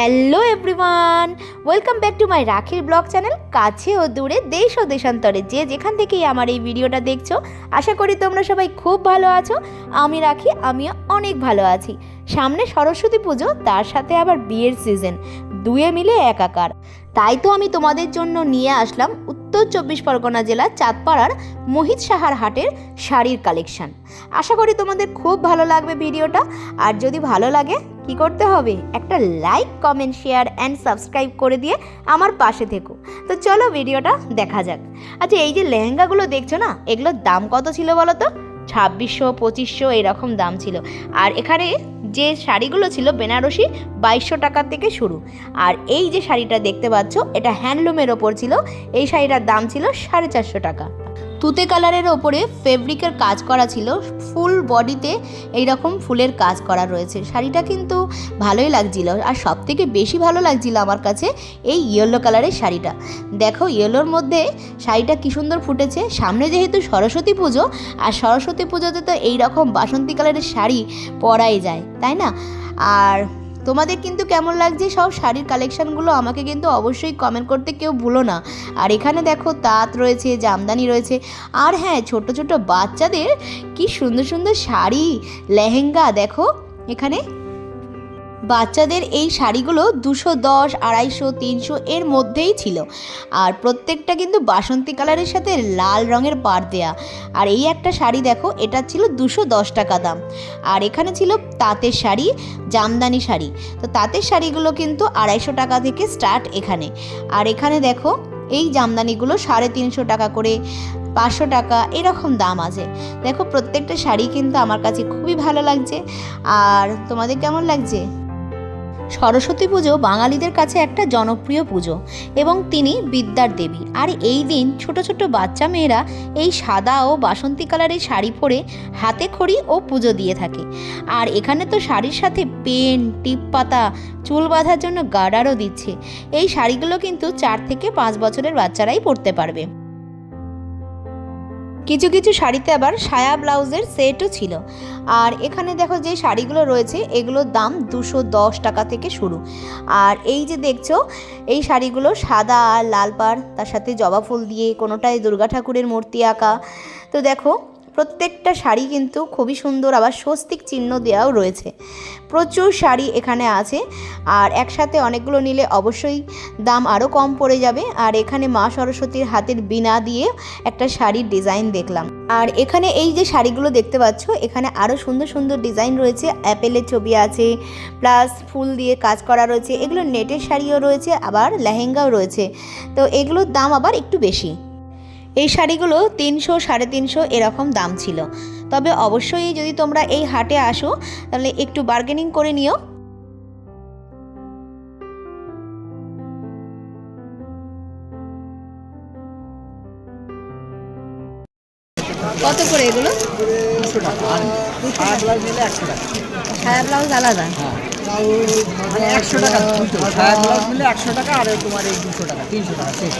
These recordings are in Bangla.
Hello everyone, welcome back to my রাখির ব্লগ চ্যানেল। কাছে ও দূরে, দেশ ও দেশান্তরে যে যেখান থেকেই আমার এই ভিডিওটা দেখছো, আশা করি তোমরা সবাই খুব ভালো আছো। আমি রাখি, আমিও অনেক ভালো আছি। সামনে সরস্বতী পুজো, তার সাথে আবার বিয়ের সিজন, দুয়ে মিলে একাকার। তাই তো আমি তোমাদের জন্য নিয়ে আসলাম উত্তর চব্বিশ পরগনা জেলার চাঁদপাড়ার মোহিত সাহার হাটের শাড়ির কালেকশন। আশা করি তোমাদের খুব ভালো লাগবে ভিডিওটা। আর যদি ভালো লাগে কি করতে হবে, একটা like, comment, share and subscribe করে দিয়ে আমার পাশে থেকো। তো চলো ভিডিওটা দেখা যাক। আচ্ছা, এই যে লেহেঙ্গাগুলো দেখছো না, এগুলোর দাম কত ছিল বলো তো? 2600, 2500 এরকম দাম ছিল। আর এখানে যে শাড়িগুলো ছিল বেনারসি 2200 টাকা থেকে শুরু। আর এই যে শাড়িটা দেখতে পাচ্ছ, এটা হ্যান্ডলুমের ওপর ছিল। এই শাড়িটার দাম ছিল 450 টাকা। তুতে কালারের ওপরে ফেব্রিকের কাজ করা ছিল, ফুল বডিতে এইরকম ফুলের কাজ করা রয়েছে। শাড়িটা কিন্তু ভালোই লাগছিল। আর সব থেকে বেশি ভালো লাগছিল আমার কাছে এই ইয়েলো কালারের শাড়িটা। দেখো ইয়েলোর মধ্যে শাড়িটা কী সুন্দর ফুটেছে। সামনে যেহেতু সরস্বতী পুজো, আর সরস্বতী পুজোতে তো এইরকম বাসন্তী কালারের শাড়ি পরাই যায়, তাই না? আর তোমাদের কিন্তু কেমন লাগছে সব শাড়ির কালেকশানগুলো আমাকে কিন্তু অবশ্যই কমেন্ট করতে কেউ ভুলো না। আর এখানে দেখো তাঁত রয়েছে, জামদানি রয়েছে। আর হ্যাঁ, ছোট ছোট বাচ্চাদের কি সুন্দর সুন্দর শাড়ি, লেহেঙ্গা দেখো এখানে। বাচ্চাদের এই শাড়িগুলো 210, 250, 300 এর মধ্যেই ছিল। আর প্রত্যেকটা কিন্তু বাসন্তী কালারের সাথে লাল রঙের পাড় দেয়া। আর এই একটা শাড়ি দেখো, এটা ছিল 210 টাকা দাম। আর এখানে ছিল তাঁতের শাড়ি, জামদানি শাড়ি। তো তাঁতের শাড়িগুলো কিন্তু 250 টাকা থেকে স্টার্ট এখানে। আর এখানে দেখো এই জামদানিগুলো 350 টাকা করে, 500 টাকা এরকম দাম আছে। দেখো প্রত্যেকটা শাড়ি কিন্তু আমার কাছে খুবই ভালো লাগছে। আর তোমাদের কেমন লাগছে? সরস্বতী পুজো বাঙালিদের কাছে একটা জনপ্রিয় পুজো এবং তিনি বিদ্যার দেবী। আর এই দিন ছোট ছোট বাচ্চা মেয়েরা এই সাদা ও বাসন্তী কালারের শাড়ি পরে হাতে খড়ি ও পুজো দিয়ে থাকে। আর এখানে তো শাড়ির সাথে পেন, টিপ পাতা, চুল বাঁধার জন্য গার্ডারও দিচ্ছে। এই শাড়িগুলো কিন্তু 4 থেকে 5 বছরের বাচ্চারাই পরতে পারবে। কিছু কিছু শাড়িতে আবার সায়া ব্লাউজের সেটও ছিল। আর এখানে দেখো যে শাড়িগুলো রয়েছে, এগুলোর দাম 210 টাকা থেকে শুরু। আর এই যে দেখছো এই শাড়িগুলো সাদা আর লাল পাড়, তার সাথে জবা ফুল দিয়ে, কোনোটায় দুর্গা ঠাকুরের মূর্তি আঁকা। তো দেখো প্রত্যেকটা শাড়ি কিন্তু খুবই সুন্দর, আবার স্বস্তিক চিহ্ন দেওয়াও রয়েছে। প্রচুর শাড়ি এখানে আছে। আর একসাথে অনেকগুলো নিলে অবশ্যই দাম আরও কম পড়ে যাবে। আর এখানে মা সরস্বতীর হাতের বীণা দিয়ে একটা শাড়ির ডিজাইন দেখলাম। আর এখানে এই যে শাড়িগুলো দেখতে পাচ্ছ, এখানে আরও সুন্দর সুন্দর ডিজাইন রয়েছে। অ্যাপেলের ছবি আছে, প্লাস ফুল দিয়ে কাজ করা রয়েছে। এগুলো নেটের শাড়িও রয়েছে, আবার লেহেঙ্গাও রয়েছে। তো এগুলোর দাম আবার একটু বেশি। এই শাড়িগুলো 300, 350 এরকম দাম ছিল। তবে অবশ্যই যদি তোমরা এই হাটে আসো তাহলে একটু বার্গেনিং করে নিও। কত করে এগুলো? 200 টাকা। আর সায়া ব্লাউজ নিলে 100 টাকা। সায়া ব্লাউজ আলাদা? মানে 100 টাকা দুটো। সায়া ব্লাউজ নিলে 100 টাকা, আর তোমার এই 200 টাকা, 300 টাকা সেট।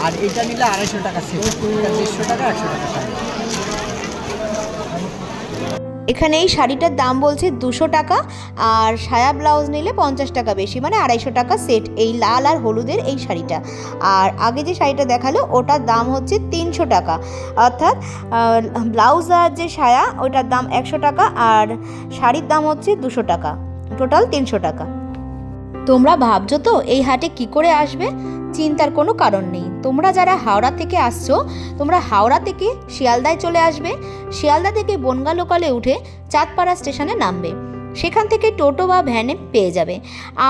আর এটা নিলে 250 টাকা সেট। এটা 150 টাকা, 100 টাকা সায়া। এখানে এই শাড়িটার দাম বলছে 200 টাকা, আর সায়া ব্লাউজ নিলে 50 টাকা বেশি, মানে 250 টাকা সেট। এই লাল আর হলুদের এই শাড়িটা। আর আগে যে শাড়িটা দেখালো ওটার দাম হচ্ছে 300 টাকা, অর্থাৎ ব্লাউজ আর যে সায়া ওটার দাম 100 টাকা, আর শাড়ির দাম হচ্ছে 200 টাকা, টোটাল 300 টাকা। তোমরা ভাবছো তো এই হাটে কি করে আসবে? চিন্তার কোনো কারণ নেই। তোমরা যারা হাওড়া থেকে আসছো, তোমরা হাওড়া থেকে শিয়ালদায় চলে আসবে। শিয়ালদা থেকে বনগাঁ লোকালে উঠে চাঁদপাড়া স্টেশনে নামবে। সেখান থেকে টোটো বা ভ্যানে পেয়ে যাবে।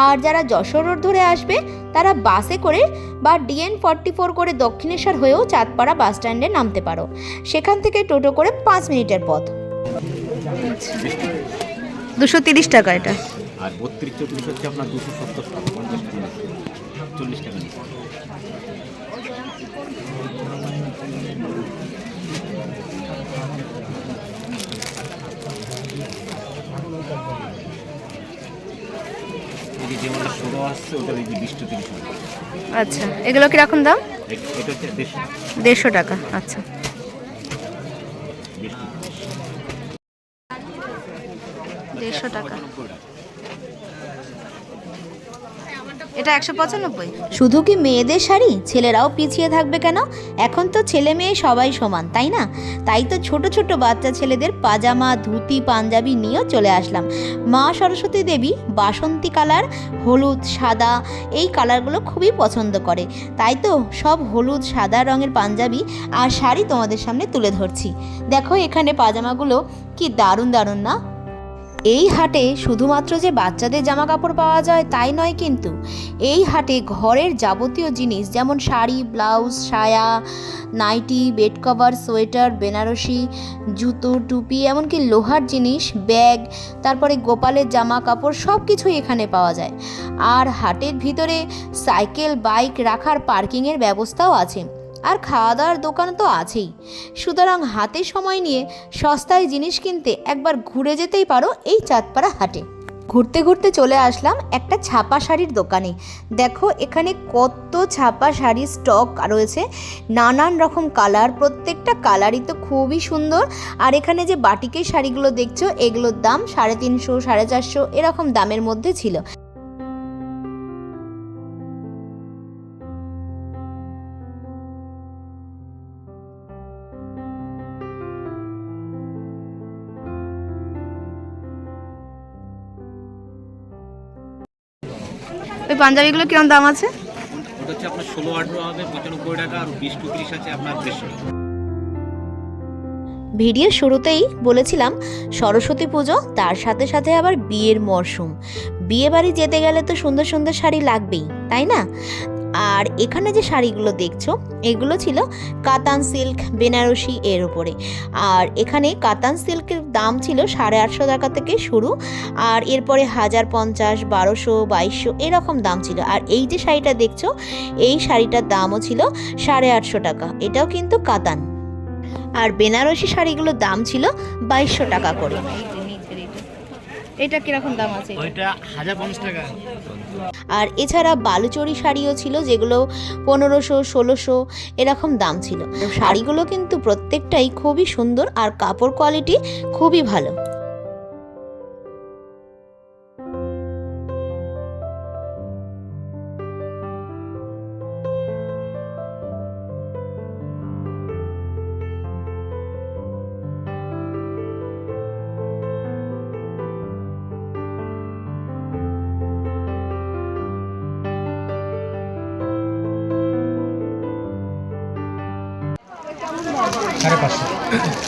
আর যারা যশোর রোড ধরে আসবে তারা বাসে করে বা DN 44 করে দক্ষিণেশ্বর হয়েও চাঁদপাড়া বাস স্ট্যান্ডে নামতে পারো। সেখান থেকে টোটো করে 5 মিনিটের পথ। 230 টাকা এটা। আর 32, 34 হচ্ছে আপনার 270 টাকা, 50 টাকা, 40 টাকা নিচ্ছে। এই যে যেমন ষোলো আসছে ওটার এই যে 20 30 টাকা। আচ্ছা, এগুলো কিরকম দাম? এটা হচ্ছে 150 টাকা। আচ্ছা, 150 টাকা। এটা 195। শুধু কি মেয়েদের শাড়ি, ছেলেরাও পিছিয়ে থাকবে কেন? এখন তো ছেলে মেয়ে সবাই সমান, তাই না? তাই তো ছোট ছোট বাচ্চা ছেলেদের পাজামা, ধুতি, পাঞ্জাবি নিয়েও চলে আসলাম। মা সরস্বতী দেবী বাসন্তী কালার, হলুদ, সাদা এই কালারগুলো খুবই পছন্দ করে। তাই তো সব হলুদ সাদা রঙের পাঞ্জাবি আর শাড়ি তোমাদের সামনে তুলে ধরছি। দেখো এখানে পাজামাগুলো কি দারুণ দারুণ না? এই হাটে শুধুমাত্র যে বাচ্চাদের জামা কাপড় পাওয়া যায় তাই নয়, কিন্তু এই হাটে ঘরের যাবতীয় জিনিস যেমন শাড়ি, ব্লাউজ, সায়া, nightie, bed cover, sweater, Banarasi, জুতো, টুপি, এমনকি লোহার জিনিস, ব্যাগ, তারপরে গোপালের জামা কাপড় সব কিছুই এখানে পাওয়া যায়। আর হাটের ভিতরে সাইকেল, বাইক রাখার পার্কিংয়ের ব্যবস্থাও আছে। আর খাওয়া দাওয়ার দোকান তো আছেই। সুতরাং হাতে সময় নিয়ে সস্তায় জিনিস কিনতে একবার ঘুরে যেতেই পারো এই চাঁদপাড়া হাটে। ঘুরতে ঘুরতে চলে আসলাম একটা ছাপা শাড়ির দোকানে। দেখো এখানে কত ছাপা শাড়ির স্টক রয়েছে, নানান রকম কালার, প্রত্যেকটা কালারই তো খুবই সুন্দর। আর এখানে যে বাটিকের শাড়িগুলো দেখছো এগুলোর দাম 350, 450 এরকম দামের মধ্যে ছিল। ওই পাঞ্জাবিগুলো কিরকম দাম আছে? ওটা হচ্ছে আপনার 16-18 হবে 95 টাকা, আর 20-30 আছে আপনার 150 টাকা। ভিডিওর শুরুতেই বলেছিলাম সরস্বতী পুজো, তার সাথে সাথে আবার বিয়ের মরশুম। বিয়ে বাড়ি যেতে গেলে তো সুন্দর সুন্দর শাড়ি লাগবেই, তাই না? আর এখানে যে শাড়িগুলো দেখছো এগুলো ছিল কাতান সিল্ক, বেনারসি এর উপরে। আর এখানে কাতান সিল্কের দাম ছিল 850 টাকা থেকে শুরু, আর এরপরে 1050, 1200, 2200 এরকম দাম ছিল। আর এই যে শাড়িটা দেখছো এই শাড়িটার দামও ছিল 850 টাকা, এটাও কিন্তু কাতান। আর বেনারসি শাড়িগুলোর দাম ছিল 2200 টাকা করে। এটা কিরকম দাম আছে? ওইটা 1050 টাকা। আর এছাড়া বালুচরি শাড়িও ছিল যেগুলো 1500, 1600 এরকম দাম ছিল। শাড়িগুলো কিন্তু প্রত্যেকটাই খুবই সুন্দর আর কাপড় কোয়ালিটি খুবই ভালো।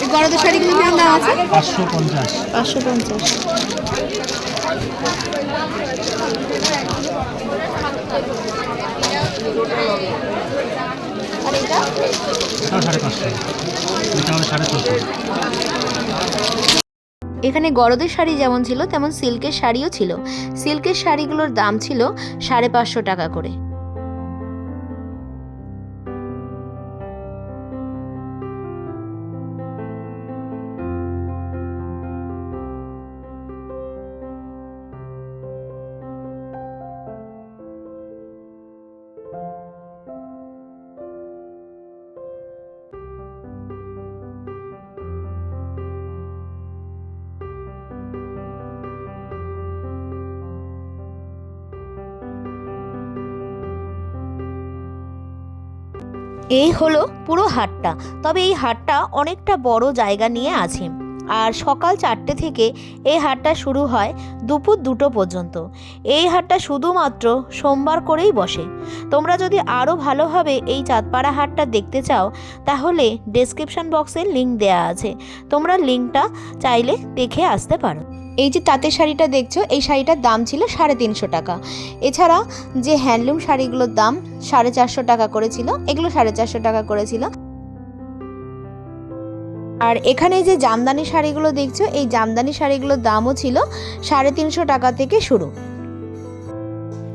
এই গরদের শাড়িগুলো কেমন দাম আছে? 550। 550। আর এটা? এটাও 550, এটা হলো 450। এখানে গরদের শাড়ি যেমন ছিল তেমন সিল্কের শাড়িও ছিল। সিল্কের শাড়িগুলোর দাম ছিল 550 টাকা করে। এই হলো পুরো হাটটা। তবে এই হাটটা অনেকটা বড় জায়গা নিয়ে আছে। আর সকাল 4টে থেকে এই হাটটা শুরু হয় দুপুর 2টো পর্যন্ত। এই হাটটা শুধুমাত্র সোমবার করেই বসে। তোমরা যদি আরও ভালোভাবে এই চাঁদপাড়া হাটটা দেখতে চাও তাহলে ডেসক্রিপশন বক্সে লিঙ্ক দেওয়া আছে, তোমরা লিঙ্কটা চাইলে দেখে আসতে পারো। এই যে তাঁতের শাড়িটা দেখছো এই শাড়িটার দাম ছিল 350 টাকা। এছাড়া যে হ্যান্ডলুম শাড়িগুলোর দাম 450 টাকা করেছিল, এগুলো 450 টাকা করেছিল। আর এখানে যে জামদানি শাড়িগুলো দেখছো এই জামদানি শাড়িগুলোর দামও ছিল 350 টাকা থেকে শুরু।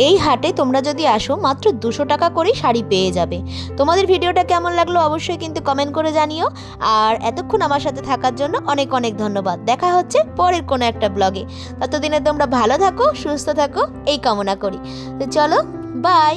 এই হাটে তোমরা যদি আসো মাত্র 200 টাকা করেই শাড়ি পেয়ে যাবে। তোমাদের ভিডিওটা কেমন লাগলো অবশ্যই কিন্তু কমেন্ট করে জানিও। আর এতক্ষণ আমার সাথে থাকার জন্য অনেক অনেক ধন্যবাদ। দেখা হচ্ছে পরের কোনো একটা ব্লগে। ততদিনে তোমরা ভালো থাকো, সুস্থ থাকো এই কামনা করি। তো চলো, বাই।